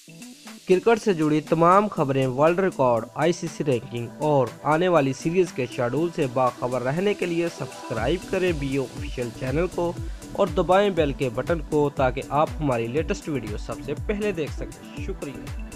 Cricket से जुड़ी तमाम खबरें, वर्ल्ड रिकॉर्ड, आईसीसी रैंकिंग और आने वाली सीरीज के शेड्यूल से बाखबर रहने के लिए सब्सक्राइब करें बीओ ऑफिशियल चैनल को और दबाएं बेल के बटन को ताकि आप हमारी लेटेस्ट वीडियो सबसे पहले देख सकें। शुक्रिया।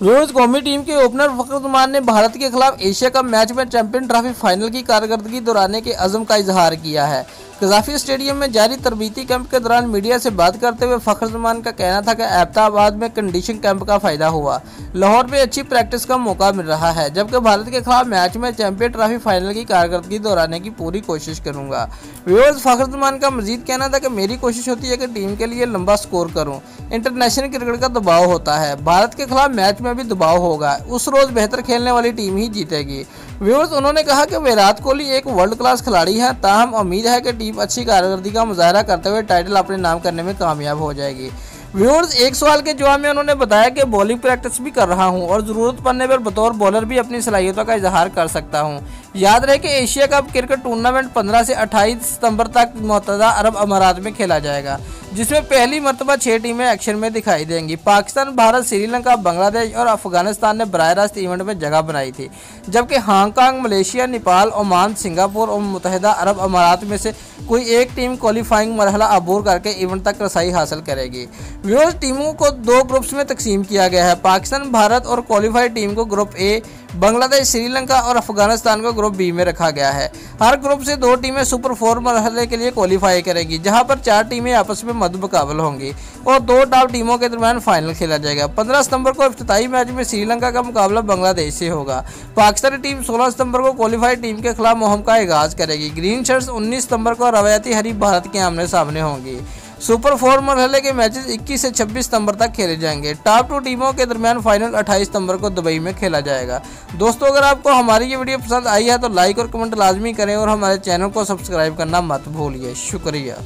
रोहित कौमी टीम के ओपनर फखरुद्दीन ने भारत के खिलाफ एशिया कप मैच में चैंपियन ट्रॉफी फाइनल की कारकर्दगी दोहराने के अज़्म का इजहार किया है। कज़ाफी स्टेडियम में जारी तरबीती कैंप के दौरान मीडिया से बात करते हुए फखरुद्दीन का कहना था कि अहमदाबाद में कंडीशन कैंप का फायदा हुआ, लाहौर में अच्छी प्रैक्टिस का मौका मिल रहा है, जबकि भारत के खिलाफ मैच में चैंपियन ट्रॉफी फाइनल की कारकर्दगी दोहराने की पूरी कोशिश करूंगा। व्यूअर्स, फखरुद्दीन का मजीद कहना था कि मेरी कोशिश होती है कि टीम के लिए लंबा स्कोर करूं। इंटरनेशनल क्रिकेट का दबाव होता है, भारत के खिलाफ मैच में भी दबाव होगा, उस रोज बेहतर खेलने वाली टीम ही जीतेगी। व्यूअर्स, उन्होंने कहा कि विराट कोहली एक वर्ल्ड क्लास खिलाड़ी है, ताहम उम्मीद है कि टीम अच्छी कारकर्दगी का मुजाहरा करते हुए टाइटल अपने नाम करने में कामयाब हो जाएगी। व्यूअर्स, एक सवाल के जवाब में उन्होंने बताया कि बॉलिंग प्रैक्टिस भी कर रहा हूं और ज़रूरत पड़ने पर बतौर बॉलर भी अपनी सलाहियतों का इजहार कर सकता हूं। याद रहे कि एशिया कप क्रिकेट टूर्नामेंट 15 से 28 सितंबर तक मुत्तहदा अरब अमारात में खेला जाएगा, जिसमें पहली मरतबा 6 टीमें एक्शन में दिखाई देंगी। पाकिस्तान, भारत, श्रीलंका, बांग्लादेश और अफगानिस्तान ने बराह रास्त इवेंट में जगह बनाई थी, जबकि Hong Kong, Malaysia, Nepal, Oman, Singapore और मुत्तहदा अरब अमारात में से कोई एक टीम क्वालिफाइंग मरहला अबूर करके इवेंट तक रसाई हासिल करेगी। व्यूअर्स, टीमों को 2 ग्रुप्स में तकसीम किया गया है। पाकिस्तान, भारत और क्वालिफाइड टीम को ग्रुप ए, बांग्लादेश, श्रीलंका और अफगानिस्तान को ग्रुप बी में रखा गया है। हर ग्रुप से 2 टीमें सुपर 4 मरहले के लिए क्वालिफाई करेगी, जहां पर 4 टीमें आपस में मुकाबल होंगी और 2 टॉप टीमों के दरमियान फाइनल खेला जाएगा। 15 सितंबर को इफ्तिताई मैच में श्रीलंका का मुकाबला बांग्लादेश से होगा। पाकिस्तानी टीम 16 सितंबर को क्वालिफाइड टीम के खिलाफ मुहिम का आगाज करेगी। ग्रीन शर्ट्स 19 सितंबर को रवायती हरी भारत के आमने सामने होंगी। सुपर 4 मरहले के मैचेस 21 से 26 सितंबर तक खेले जाएंगे। टॉप 2 टीमों के दरमियान फाइनल 28 सितंबर को दुबई में खेला जाएगा। दोस्तों, अगर आपको हमारी ये वीडियो पसंद आई है तो लाइक और कमेंट लाजमी करें और हमारे चैनल को सब्सक्राइब करना मत भूलिए। शुक्रिया।